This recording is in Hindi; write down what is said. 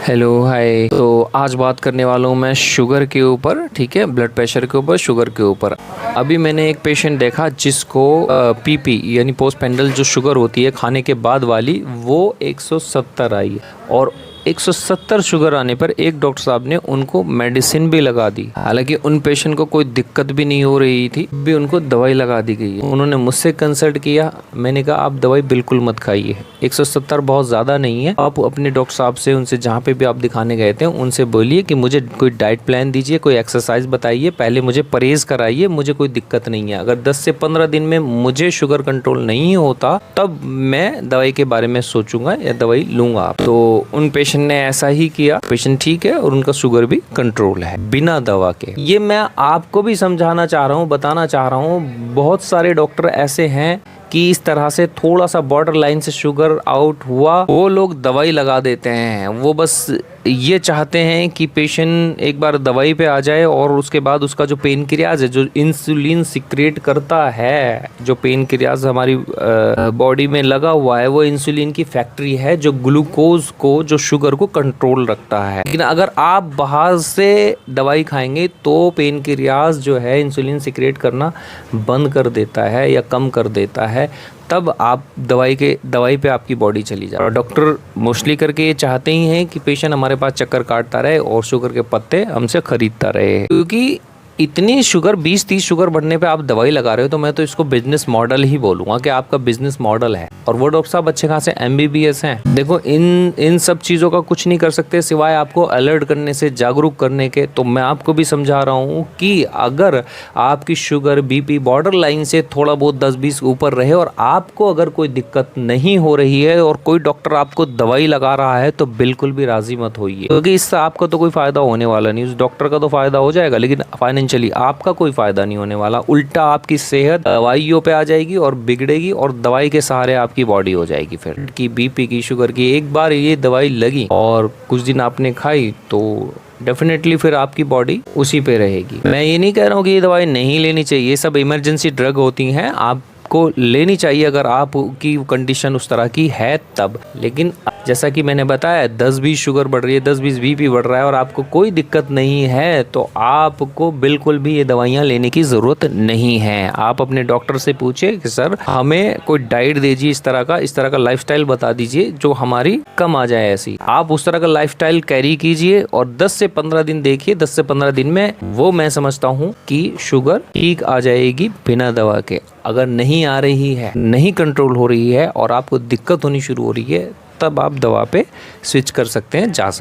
Hello hi. तो आज बात करने वाला हूँ मैं शुगर के ऊपर, ठीक है, ब्लड प्रेशर के ऊपर, शुगर के ऊपर। अभी मैंने एक पेशेंट देखा जिसको पीपी यानी पोस्ट पेंडल जो शुगर होती है खाने के बाद वाली, वो 170 आई और 170 शुगर आने पर एक डॉक्टर साहब ने उनको मेडिसिन भी लगा दी। हालांकि उन पेशेंट को कोई दिक्कत भी नहीं हो रही थी, भी उनको दवाई लगा दी गई है। उन्होंने मुझसे कंसल्ट किया, मैंने कहा आप दवाई बिल्कुल मत खाइए, 170 बहुत ज़्यादा नहीं है। आप अपने डॉक्टर साहब से, उनसे जहाँ पे भी आप दिखाने गए थे, उनसे बोलिए कि मुझे कोई डाइट प्लान दीजिए, कोई एक्सरसाइज बताइए, पहले मुझे परहेज़ कराइए, मुझे कोई दिक्कत नहीं है। अगर 10 से 15 दिन में मुझे शुगर कंट्रोल नहीं होता तब मैं दवाई के बारे में सोचूंगा या दवाई लूँगा। तो उन पेशेंट ने ऐसा ही किया, पेशेंट ठीक है और उनका शुगर भी कंट्रोल है बिना दवा के। ये मैं आपको भी समझाना चाह रहा हूँ, बताना चाह रहा हूँ। बहुत सारे डॉक्टर ऐसे हैं कि इस तरह से थोड़ा सा बॉर्डर लाइन से शुगर आउट हुआ, वो लोग दवाई लगा देते हैं। वो बस ये चाहते हैं कि पेशेंट एक बार दवाई पे आ जाए और उसके बाद उसका जो पेनक्रियाज है, जो इंसुलिन सिक्रेट करता है, जो पेनक्रियाज हमारी बॉडी में लगा हुआ है, वो इंसुलिन की फैक्ट्री है जो ग्लूकोज को, जो शुगर को कंट्रोल रखता है। लेकिन अगर आप बाहर से दवाई खाएंगे तो पेनक्रियाज जो है इंसुलिन सिक्रेट करना बंद कर देता है या कम कर देता है, तब आप दवाई पे आपकी बॉडी चली जाए। और डॉक्टर मोस्टली करके ये चाहते ही हैं कि पेशेंट हमारे पास चक्कर काटता रहे और शुगर के पत्ते हमसे खरीदता रहे। क्योंकि इतनी शुगर, 20-30 शुगर बढ़ने पे आप दवाई लगा रहे हो, तो मैं तो इसको बिजनेस मॉडल ही बोलूँगा कि आपका बिजनेस मॉडल है। और वो डॉक्टर साहब अच्छे खासे MBBS हैं। देखो, इन सब चीज़ों का कुछ नहीं कर सकते सिवाय आपको अलर्ट करने से, जागरूक करने के। तो मैं आपको भी समझा रहा हूँ कि अगर आपकी शुगर, BP बॉर्डर लाइन से थोड़ा बहुत 10-20 ऊपर रहे और आपको अगर कोई दिक्कत नहीं हो रही है और कोई डॉक्टर आपको दवाई लगा रहा है, तो बिल्कुल भी राजी मत होइए, क्योंकि इससे आपका तो कोई फ़ायदा होने वाला नहीं। उस डॉक्टर का तो फ़ायदा हो जाएगा, लेकिन फाइनेंशियली आपका कोई फ़ायदा नहीं होने वाला। उल्टा आपकी सेहत दवाइयों पे आ जाएगी और बिगड़ेगी, और दवाई के सहारे आपकी बॉडी हो जाएगी फिर की BP की, शुगर की। एक बार ये दवाई लगी और कुछ दिन आपने खाई तो डेफिनेटली फिर आपकी बॉडी उसी पे रहेगी। मैं ये नहीं कह रहा हूँ कि ये दवाई नहीं लेनी चाहिए, ये सब इमरजेंसी ड्रग होती हैं, आपको लेनी चाहिए अगर आपकी कंडीशन उस तरह की है तब। लेकिन जैसा कि मैंने बताया, 10-20 शुगर बढ़ रही है, 10-20 BP बढ़ रहा है और आपको कोई दिक्कत नहीं है, तो आपको बिल्कुल भी ये दवाइयाँ लेने की ज़रूरत नहीं है। आप अपने डॉक्टर से पूछिए कि सर हमें कोई डाइट दीजिए, इस तरह का लाइफस्टाइल बता दीजिए जो हमारी कम आ जाए ऐसी। आप उस तरह का लाइफस्टाइल कैरी कीजिए और 10 से 15 दिन देखिए। 10 से 15 दिन में वो मैं समझता हूँ कि शुगर ठीक आ जाएगी बिना दवा के। अगर नहीं आ रही है, नहीं कंट्रोल हो रही है और आपको दिक्कत होनी शुरू हो रही है, तब आप दवा पे स्विच कर सकते हैं, जा सकते हैं।